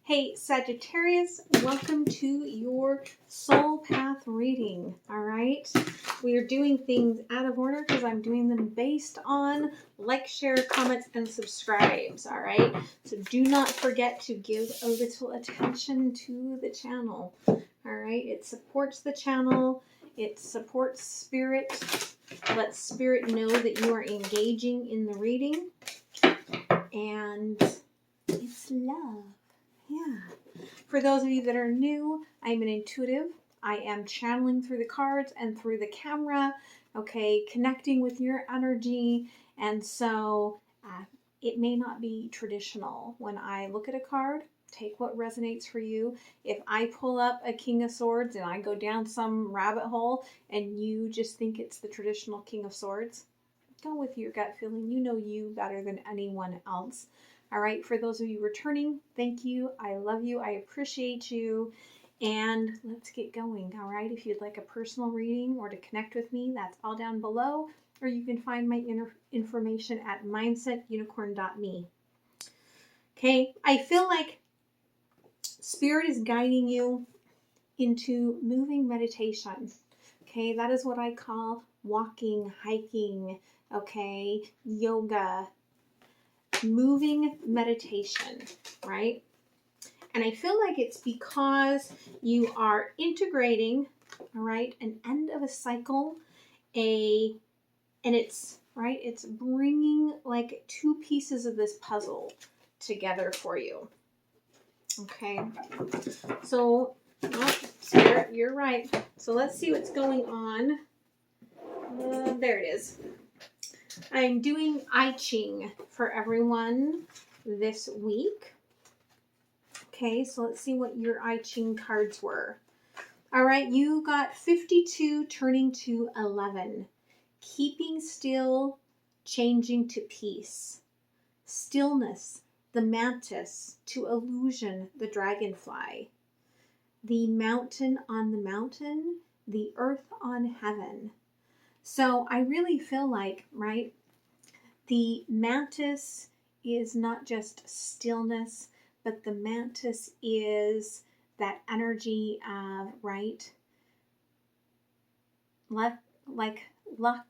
Hey Sagittarius, welcome to your soul path reading. All right, we are doing things out of order because I'm doing them based on like, share, comments, and subscribes. All right, so do not forget to give a little attention to the channel. All right, it supports the channel, it supports spirit. Let spirit know that you are engaging in the reading, and it's love. Yeah. For those of you that are new, I'm an intuitive. I am channeling through the cards and through the camera, okay, connecting with your energy. And so it may not be traditional. When I look at a card, take what resonates for you. If I pull up a King of Swords and I go down some rabbit hole and you just think it's the traditional King of Swords, go with your gut feeling. You know you better than anyone else. All right, for those of you returning, thank you. I love you. I appreciate you. And let's get going. All right, if you'd like a personal reading or to connect with me, that's all down below. Or you can find my information at mindsetunicorn.me. Okay, I feel like Spirit is guiding you into moving meditation. Okay, that is what I call walking, hiking, okay, yoga, moving meditation, right? And I feel like it's because you are integrating, all right, an end of a cycle, and it's, right, it's bringing like two pieces of this puzzle together for you. Okay, so, Spirit, you're right. So let's see what's going on. There it is. I'm doing I Ching for everyone this week. Okay, so let's see what your I Ching cards were. All right, you got 52 turning to 11. Keeping still, changing to peace. Stillness, the mantis, to illusion, the dragonfly. The mountain on the mountain, the earth on heaven. So I really feel like, right, the mantis is not just stillness, but the mantis is that energy of, right, like luck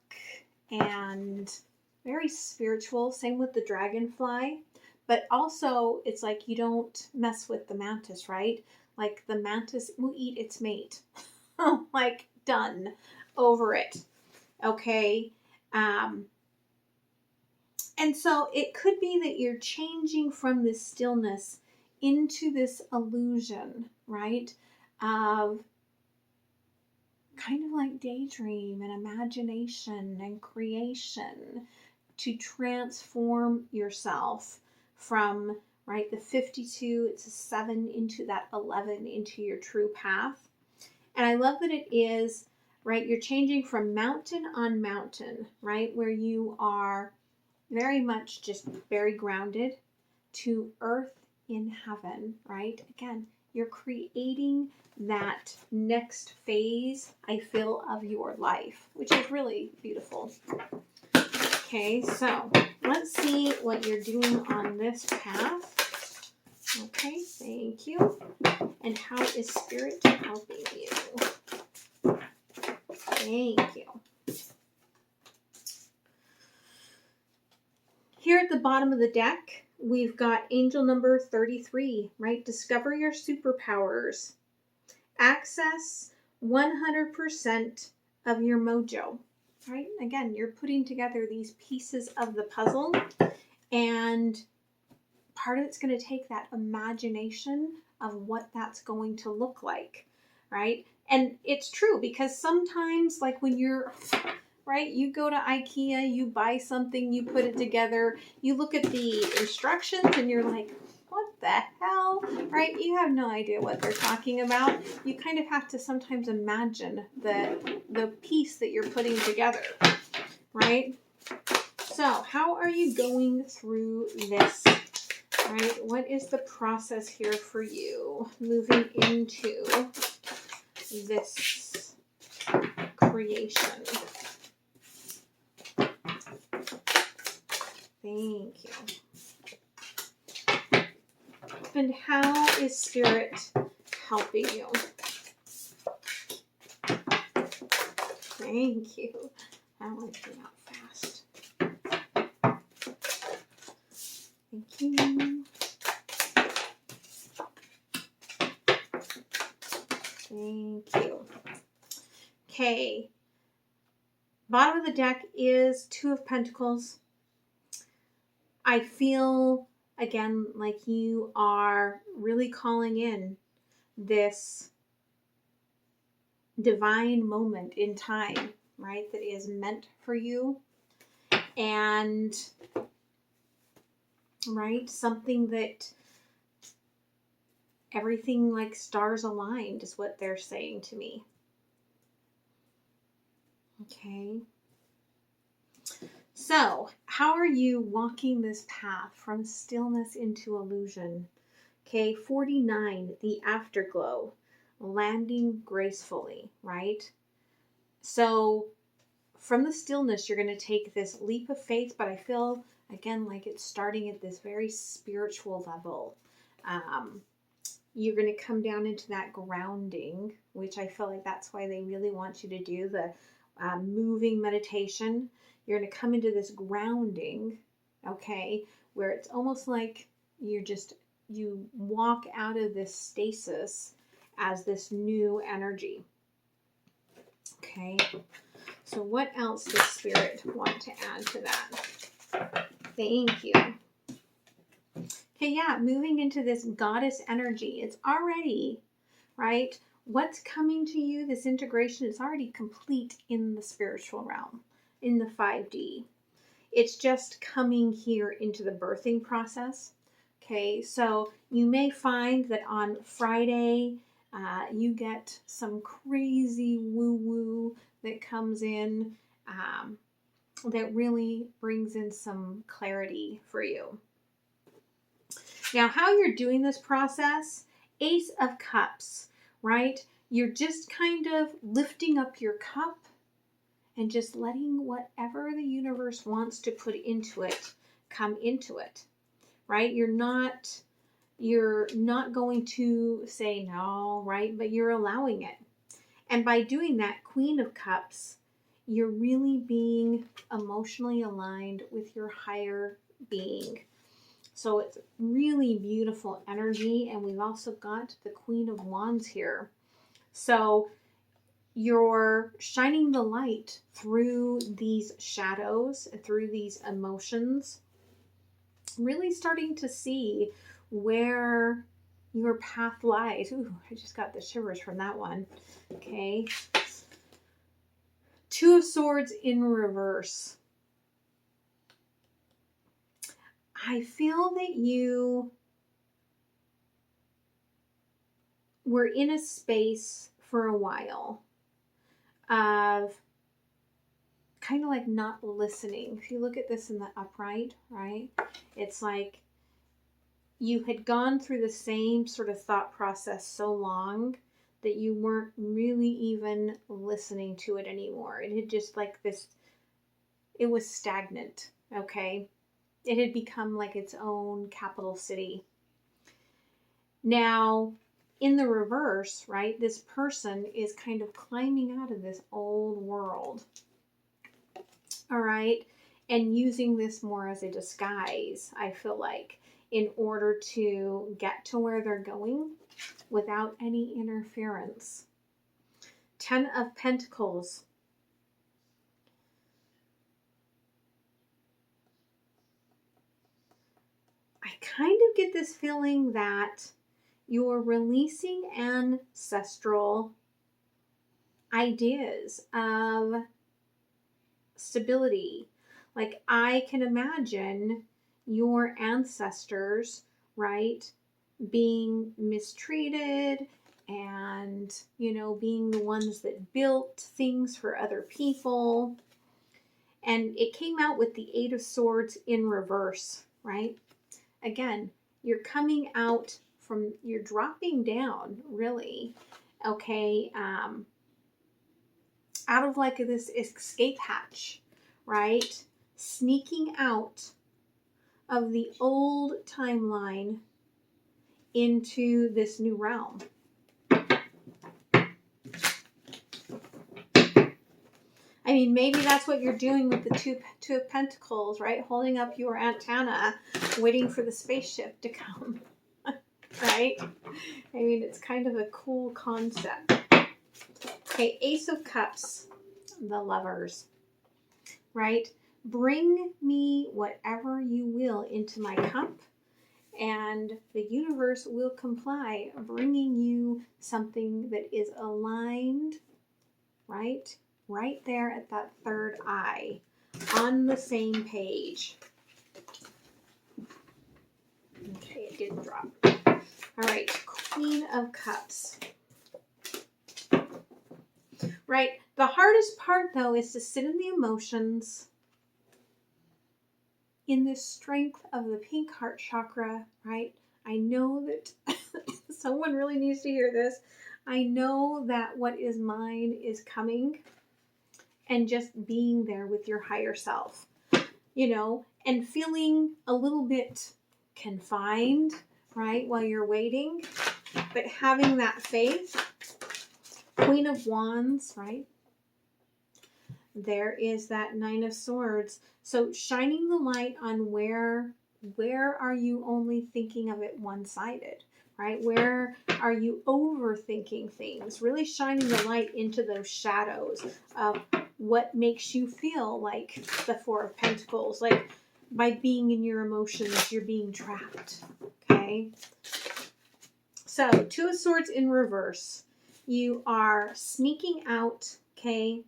and very spiritual. Same with the dragonfly. But also, it's like you don't mess with the mantis, right? Like the mantis will eat its mate. Like, done. Over it. Okay? And so it could be that you're changing from this stillness into this illusion, right? Of kind of like daydream and imagination and creation to transform yourself from, right, the 52, it's a 7 into that 11 into your true path. And I love that it is, right, you're changing from mountain on mountain, right, where you are very much just very grounded, to earth in heaven, right? Again, you're creating that next phase, I feel, of your life, which is really beautiful. Okay, so let's see what you're doing on this path. Okay, thank you. And how is Spirit helping you? Thank you. Here at the bottom of the deck, we've got angel number 33, right? Discover your superpowers. Access 100% of your mojo, right? Again, you're putting together these pieces of the puzzle, and part of it's going to take that imagination of what that's going to look like, right? And it's true because sometimes, like when you're, right, you go to IKEA, you buy something, you put it together, you look at the instructions and you're like, what the hell, right? You have no idea what they're talking about. You kind of have to sometimes imagine the piece that you're putting together, right? So how are you going through this, right? What is the process here for you moving into this creation? Thank you. And how is Spirit helping you? Thank you. I don't like to out fast. Thank you. Thank you. Okay. Bottom of the deck is Two of Pentacles. I feel, again, like you are really calling in this divine moment in time, right, that is meant for you. And, right, something that everything like stars aligned is what they're saying to me. Okay. So, how are you walking this path from stillness into illusion? Okay, 49, the afterglow, landing gracefully, right? So, from the stillness, you're going to take this leap of faith, but I feel, again, like it's starting at this very spiritual level. You're going to come down into that grounding, which I feel like that's why they really want you to do the moving meditation. You're going to come into this grounding, okay, where it's almost like you walk out of this stasis as this new energy. Okay, so what else does Spirit want to add to that? Thank you. Okay, yeah, moving into this goddess energy. It's already, right? What's coming to you, this integration, is already complete in the spiritual realm, in the 5D. It's just coming here into the birthing process. Okay, so you may find that on Friday, you get some crazy woo-woo that comes in that really brings in some clarity for you. Now, how you're doing this process, Ace of Cups, right? You're just kind of lifting up your cup and just letting whatever the universe wants to put into it come into it, right? You're not going to say no, right? But you're allowing it. And by doing that, Queen of Cups, you're really being emotionally aligned with your higher being. So it's really beautiful energy. And we've also got the Queen of Wands here. So you're shining the light through these shadows, through these emotions, really starting to see where your path lies. Ooh, I just got the shivers from that one. Okay. Two of Swords in reverse. I feel that you were in a space for a while of kind of like not listening. If you look at this in the upright, right? It's like you had gone through the same sort of thought process so long that you weren't really even listening to it anymore. It had just like this, it was stagnant, okay? It had become like its own capital city. Now, in the reverse, right, this person is kind of climbing out of this old world, all right, and using this more as a disguise, I feel like, in order to get to where they're going without any interference. 10 of Pentacles. I kind of get this feeling that you're releasing ancestral ideas of stability. Like, I can imagine your ancestors, right, being mistreated and, you know, being the ones that built things for other people. And it came out with the 8 of Swords in reverse, right? Again, you're coming out from, you're dropping down, really, okay, out of like this escape hatch, right? Sneaking out of the old timeline into this new realm. I mean, maybe that's what you're doing with the two of Pentacles, right? Holding up your antenna, waiting for the spaceship to come, right? I mean, it's kind of a cool concept. Okay, Ace of Cups, the Lovers, right? Bring me whatever you will into my cup, and the universe will comply, bringing you something that is aligned, right? Right there at that third eye, on the same page. Okay, it didn't drop. All right, Queen of Cups. Right, the hardest part though is to sit in the emotions, in the strength of the pink heart chakra, right? I know that someone really needs to hear this. I know that what is mine is coming, and just being there with your higher self, you know, and feeling a little bit confined, right, while you're waiting, but having that faith. Queen of Wands, right? There is that Nine of Swords. So shining the light on where are you only thinking of it one-sided, right? Where are you overthinking things? Really shining the light into those shadows of what makes you feel like the Four of Pentacles. Like by being in your emotions, you're being trapped, okay? So Two of Swords in reverse. You are sneaking out, okay?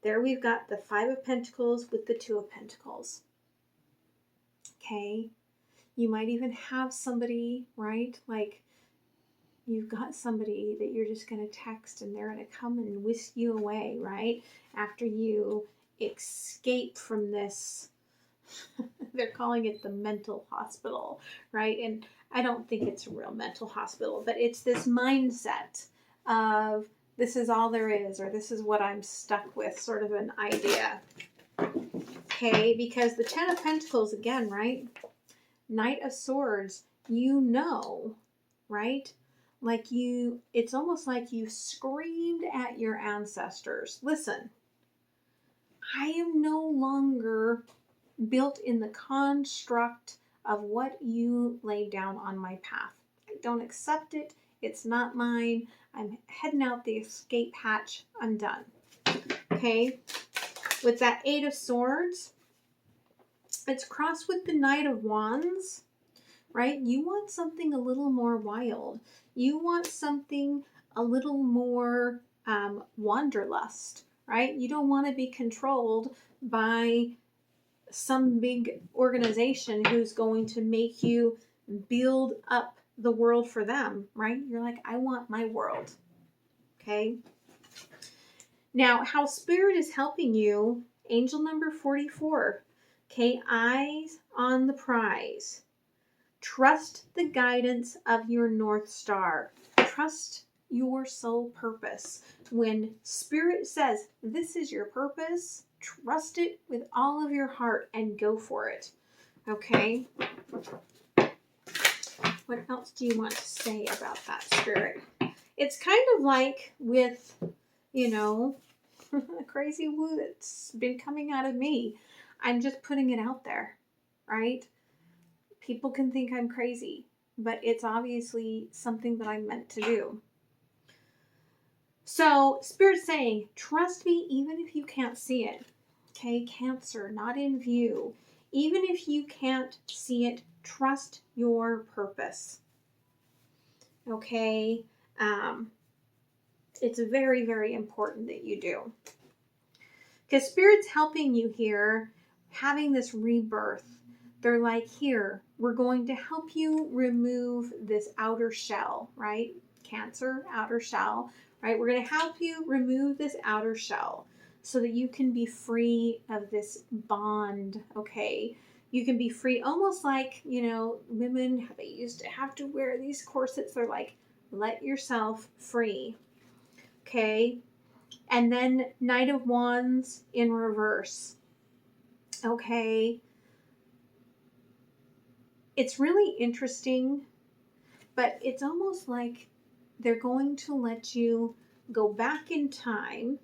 There we've got the Five of Pentacles with the Two of Pentacles. Okay. You might even have somebody, right? Like you've got somebody that you're just going to text and they're going to come and whisk you away, right? After you escape from this, they're calling it the mental hospital, right? And I don't think it's a real mental hospital, but it's this mindset of this is all there is, or this is what I'm stuck with, sort of an idea. Okay, because the Ten of Pentacles, again, right? Knight of Swords, you know, right? Like it's almost like you screamed at your ancestors. Listen, I am no longer built in the construct of what you laid down on my path. I don't accept it. It's not mine. I'm heading out the escape hatch. I'm done. Okay. With that Eight of Swords, it's crossed with the Knight of Wands, right? You want something a little more wild. You want something a little more wanderlust, right? You don't want to be controlled by some big organization who's going to make you build up the world for them, right? You're like, I want my world. Okay. Now, how Spirit is helping you, angel number 44. Okay, eyes on the prize. Trust the guidance of your North Star. Trust your soul purpose. When Spirit says, this is your purpose, trust it with all of your heart and go for it. Okay? What else do you want to say about that, Spirit? It's kind of like with, you know, a crazy woo that's been coming out of me. I'm just putting it out there, right? People can think I'm crazy, but it's obviously something that I'm meant to do. So, Spirit's saying, trust me even if you can't see it. Okay, Cancer, not in view. Even if you can't see it, trust your purpose. Okay, it's very, very important that you do. Because Spirit's helping you here, having this rebirth. They're like, here, we're going to help you remove this outer shell, right? Cancer, outer shell, right? We're going to help you remove this outer shell so that you can be free of this bond, okay? You can be free, almost like, you know, women, they used to have to wear these corsets. They're like, let yourself free, okay? And then Knight of Wands in reverse, okay? It's really interesting but it's almost like they're going to let you go back in time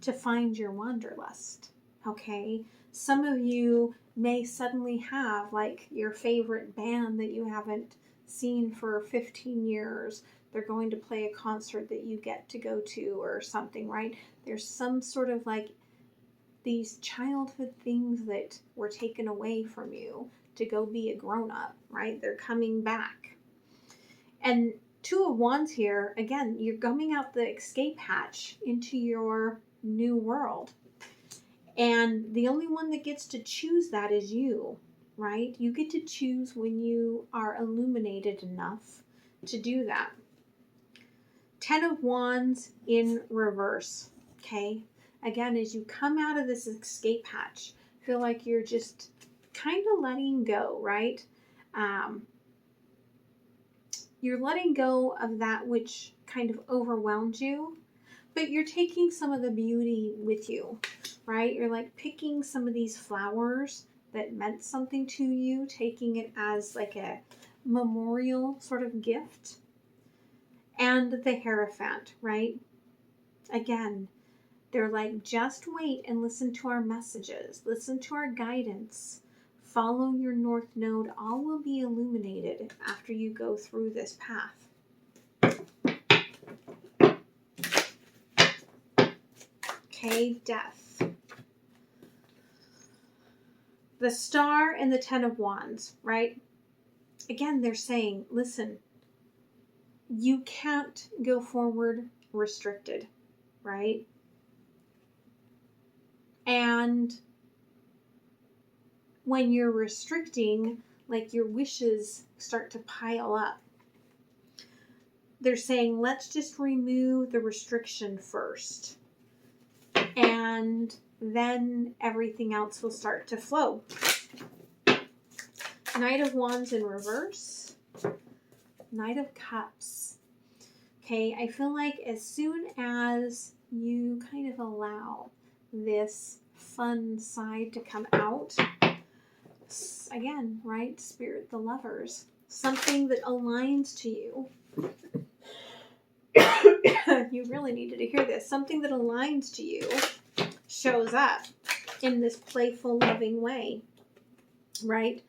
to find your wanderlust. Okay, some of you may suddenly have like your favorite band that you haven't seen for 15 years. They're going to play a concert that you get to go to or something, right? There's some sort of like these childhood things that were taken away from you to go be a grown-up, right? They're coming back. And Two of Wands here, again, you're coming out the escape hatch into your new world. And the only one that gets to choose that is you, right? You get to choose when you are illuminated enough to do that. 10 of Wands in reverse, okay? Again, as you come out of this escape hatch, feel like you're just kind of letting go, right? You're letting go of that which kind of overwhelmed you, but you're taking some of the beauty with you, right? You're like picking some of these flowers that meant something to you, taking it as like a memorial sort of gift. And the Hierophant, right? Again, they're like, just wait and listen to our messages. Listen to our guidance. Follow your North Node. All will be illuminated after you go through this path. Okay, Death. The Star and the 10 of Wands, right? Again, they're saying, listen, you can't go forward restricted, right? And when you're restricting, like your wishes start to pile up. They're saying, let's just remove the restriction first. And then everything else will start to flow. Knight of Wands in reverse. Knight of Cups. Okay, I feel like as soon as you kind of allow this fun side to come out, again, right, Spirit, the Lovers, something that aligns to you. You really needed to hear this. Something that aligns to you shows up in this playful, loving way, right?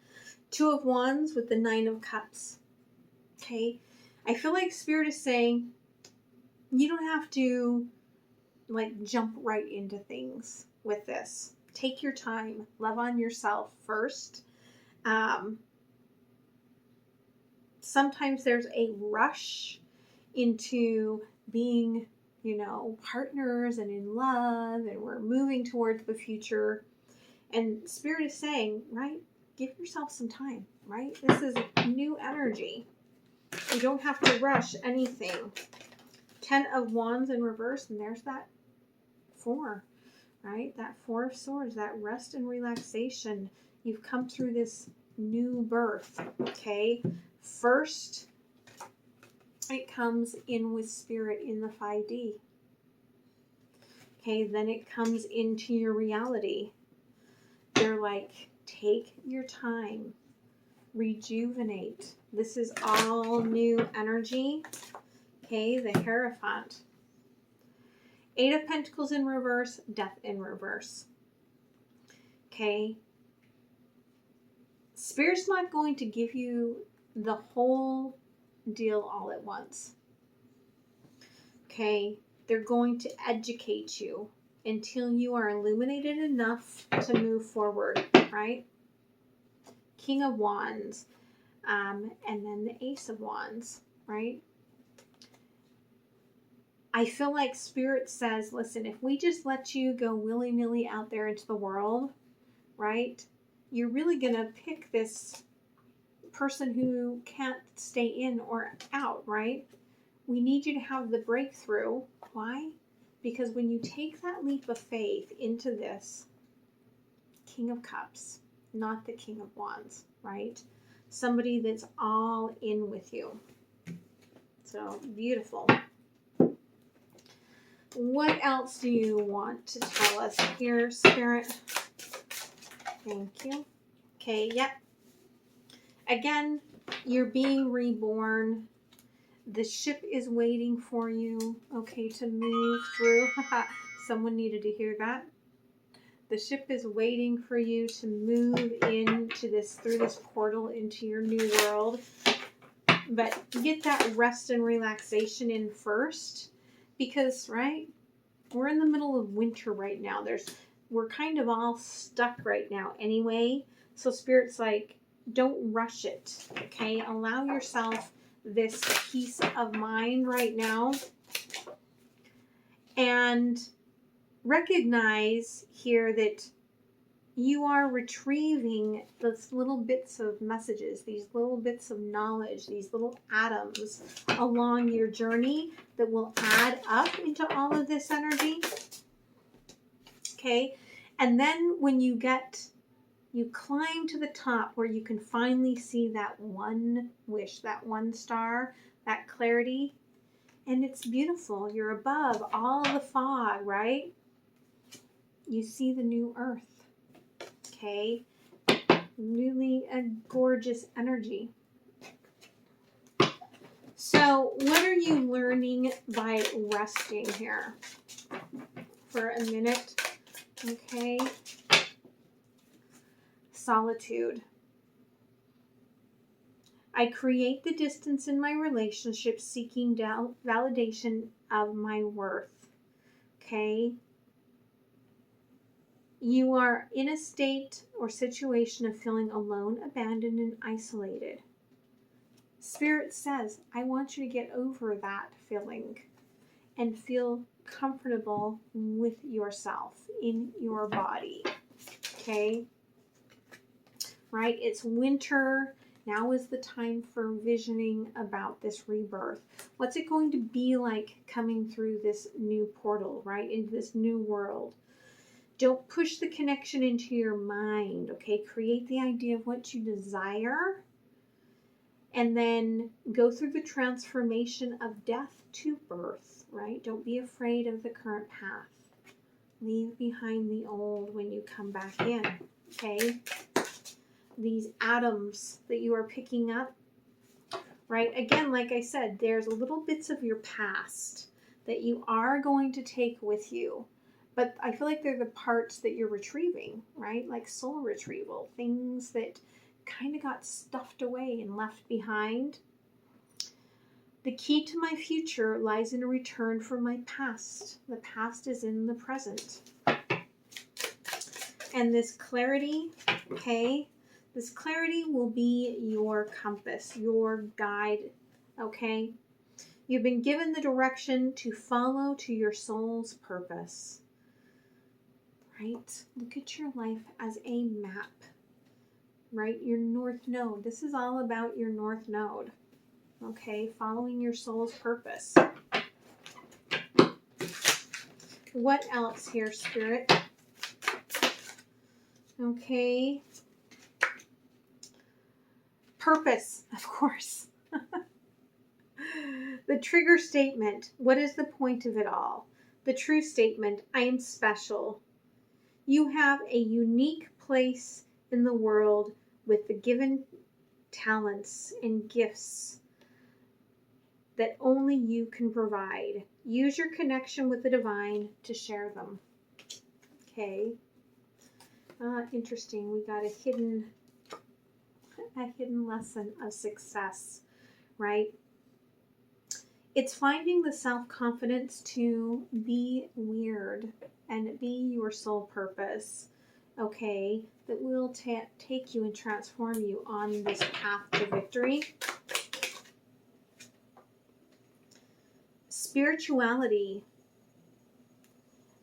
2 of Wands with the 9 of Cups. Okay, I feel like Spirit is saying you don't have to like jump right into things with this. Take your time. Love on yourself first. Sometimes there's a rush into being, partners and in love, and we're moving towards the future. And Spirit is saying, right, give yourself some time, right? This is new energy. You don't have to rush anything. 10 of Wands in reverse, and there's that 4, right? That 4 of Swords, that rest and relaxation. You've come through this new birth, okay? First, it comes in with Spirit in the 5D. Okay, then it comes into your reality. They're like, take your time. Rejuvenate. This is all new energy. Okay, the Hierophant. 8 of Pentacles in reverse, Death in reverse. Okay. Spirit's not going to give you the whole deal all at once. Okay. They're going to educate you until you are illuminated enough to move forward, right? King of Wands. And then the Ace of Wands, right? I feel like Spirit says, listen, if we just let you go willy-nilly out there into the world, right, you're really going to pick this person who can't stay in or out, right? We need you to have the breakthrough. Why? Because when you take that leap of faith into this King of Cups, not the King of Wands, right? Somebody that's all in with you. So beautiful. What else do you want to tell us here, Spirit? Thank you. Okay, yep. Again, you're being reborn. The ship is waiting for you, okay, to move through. Someone needed to hear that. The ship is waiting for you to move into this, through this portal into your new world. But get that rest and relaxation in first, because, right, we're in the middle of winter right now. We're kind of all stuck right now anyway. So Spirit's like, don't rush it, okay? Allow yourself this peace of mind right now. And recognize here that you are retrieving those little bits of messages, these little bits of knowledge, these little atoms along your journey that will add up into all of this energy. Okay? And then when you climb to the top where you can finally see that one wish, that one star, that clarity, and it's beautiful. You're above all the fog, right? You see the new earth. Okay, really a gorgeous energy. So what are you learning by resting here for a minute? Okay, solitude. I create the distance in my relationship, seeking validation of my worth. Okay, you are in a state or situation of feeling alone, abandoned, and isolated. Spirit says, I want you to get over that feeling and feel comfortable with yourself in your body. Okay? Right? It's winter. Now is the time for visioning about this rebirth. What's it going to be like coming through this new portal, right? Into this new world. Don't push the connection into your mind, okay? Create the idea of what you desire, and then go through the transformation of death to birth, right? Don't be afraid of the current path. Leave behind the old when you come back in, okay? These atoms that you are picking up, right? Again, like I said, there's little bits of your past that you are going to take with you. But I feel like they're the parts that you're retrieving, right? Like soul retrieval, things that kind of got stuffed away and left behind. The key to my future lies in a return from my past. The past is in the present. And this clarity, okay, this clarity will be your compass, your guide, okay? You've been given the direction to follow to your soul's purpose. Right? Look at your life as a map, right? Your north node. This is all about your north node, okay? Following your soul's purpose. What else here, Spirit? Okay. Purpose, of course. The trigger statement. What is the point of it all? The true statement. I am special. You have a unique place in the world with the given talents and gifts that only you can provide. Use your connection with the divine to share them. Okay. Interesting. We got a hidden lesson of success, right? It's finding the self-confidence to be weird and be your soul purpose, okay, that will take you and transform you on this path to victory. Spirituality.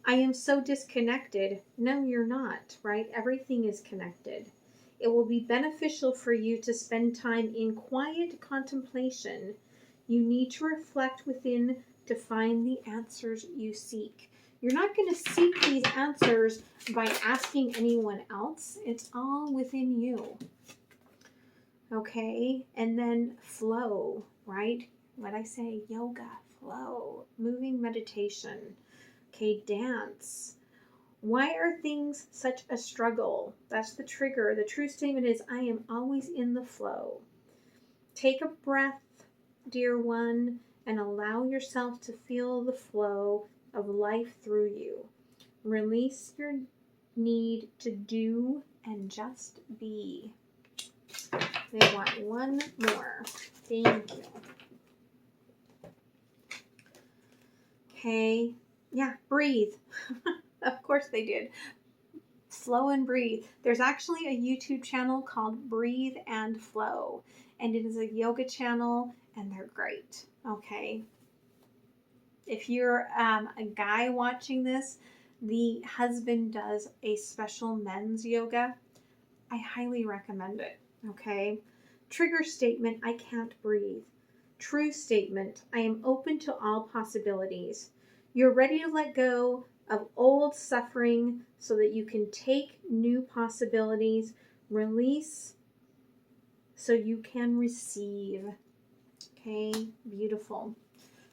I am so disconnected. No, you're not, right? Everything is connected. It will be beneficial for you to spend time in quiet contemplation. You need to reflect within to find the answers you seek. You're not going to seek these answers by asking anyone else. It's all within you. Okay? And then flow, right? What I say, yoga, flow, moving meditation. Okay, dance. Why are things such a struggle? That's the trigger. The true statement is, I am always in the flow. Take a breath, dear one, and allow yourself to feel the flow of life through you. Release your need to do and just be. They want one more. Thank you. Okay. Yeah, breathe. Of course they did. Flow and breathe. There's actually a YouTube channel called Breathe and Flow, and it is a yoga channel, and they're great. Okay. If you're a guy watching this, the husband does a special men's yoga. I highly recommend it. Okay. Trigger statement, I can't breathe. True statement, I am open to all possibilities. You're ready to let go of old suffering so that you can take new possibilities. Release so you can receive. Okay, beautiful.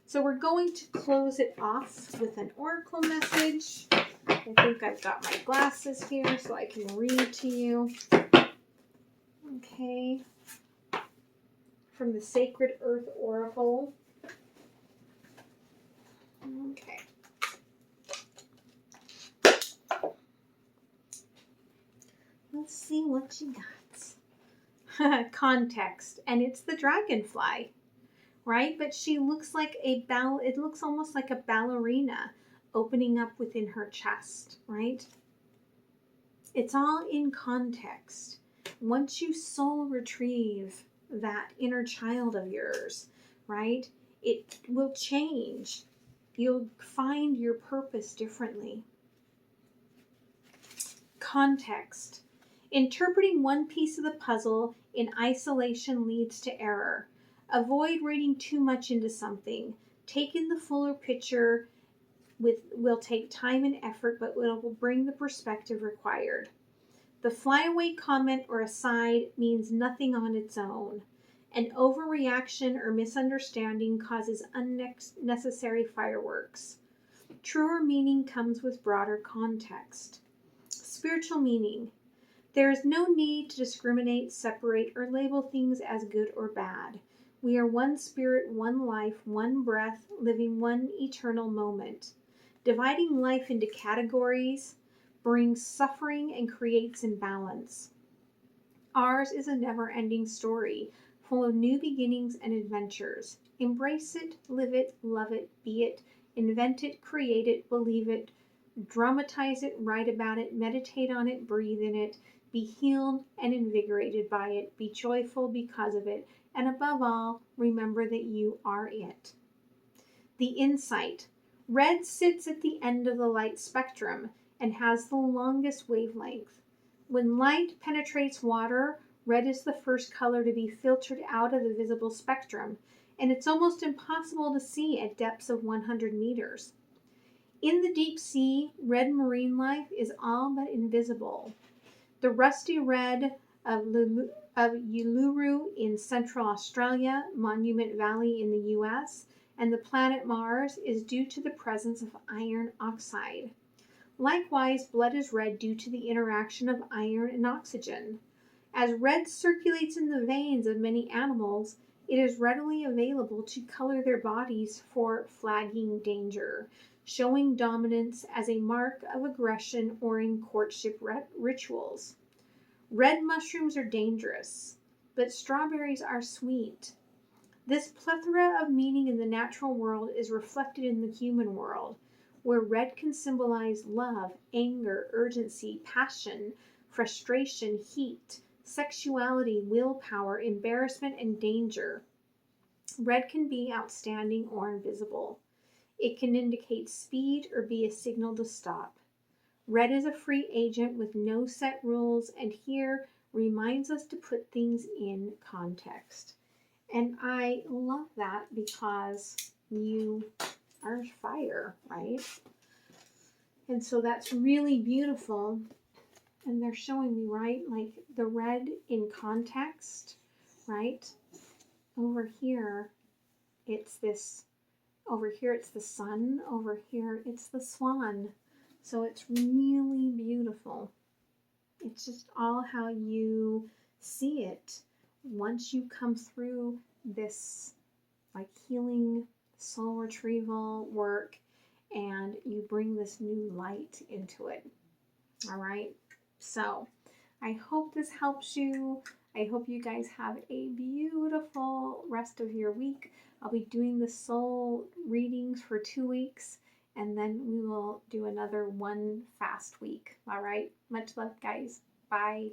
So we're going to close it off with an oracle message. I think I've got my glasses here so I can read to you. Okay. From the Sacred Earth Oracle. Okay. Let's see what you got. Context. And it's the dragonfly, right? But she looks like it looks almost like a ballerina opening up within her chest, right? It's all in context. Once you soul retrieve that inner child of yours, right? It will change. You'll find your purpose differently. Context. Interpreting one piece of the puzzle in isolation leads to error. Avoid reading too much into something. Take in the fuller picture will take time and effort, but it will bring the perspective required. The flyaway comment or aside means nothing on its own. An overreaction or misunderstanding causes unnecessary fireworks. Truer meaning comes with broader context. Spiritual meaning. There is no need to discriminate, separate, or label things as good or bad. We are one spirit, one life, one breath, living one eternal moment. Dividing life into categories brings suffering and creates imbalance. Ours is a never-ending story, full of new beginnings and adventures. Embrace it, live it, love it, be it, invent it, create it, believe it, dramatize it, write about it, meditate on it, breathe in it, be healed and invigorated by it, be joyful because of it, and above all, remember that you are it. The insight. Red sits at the end of the light spectrum and has the longest wavelength. When light penetrates water, red is the first color to be filtered out of the visible spectrum, and it's almost impossible to see at depths of 100 meters. In the deep sea, red marine life is all but invisible. The rusty red of Uluru in Central Australia, Monument Valley in the US, and the planet Mars is due to the presence of iron oxide. Likewise, blood is red due to the interaction of iron and oxygen. As red circulates in the veins of many animals, it is readily available to color their bodies for flagging danger, showing dominance as a mark of aggression or in courtship rituals. Red mushrooms are dangerous, but strawberries are sweet. This plethora of meaning in the natural world is reflected in the human world, where red can symbolize love, anger, urgency, passion, frustration, heat, sexuality, willpower, embarrassment, and danger. Red can be outstanding or invisible. It can indicate speed or be a signal to stop. Red is a free agent with no set rules, and here reminds us to put things in context. And I love that because you are fire, right? And so that's really beautiful. And they're showing me, right, like the red in context, right? Over here, it's this, over here it's the sun, over here it's the swan, So it's really beautiful. It's just all how you see it once you come through this like healing soul retrieval work and you bring this new light into it. All right. So I hope this helps you. I hope you guys have a beautiful rest of your week. I'll be doing the soul readings for 2 weeks, and then we will do another one fast week. All right. Much love, guys. Bye.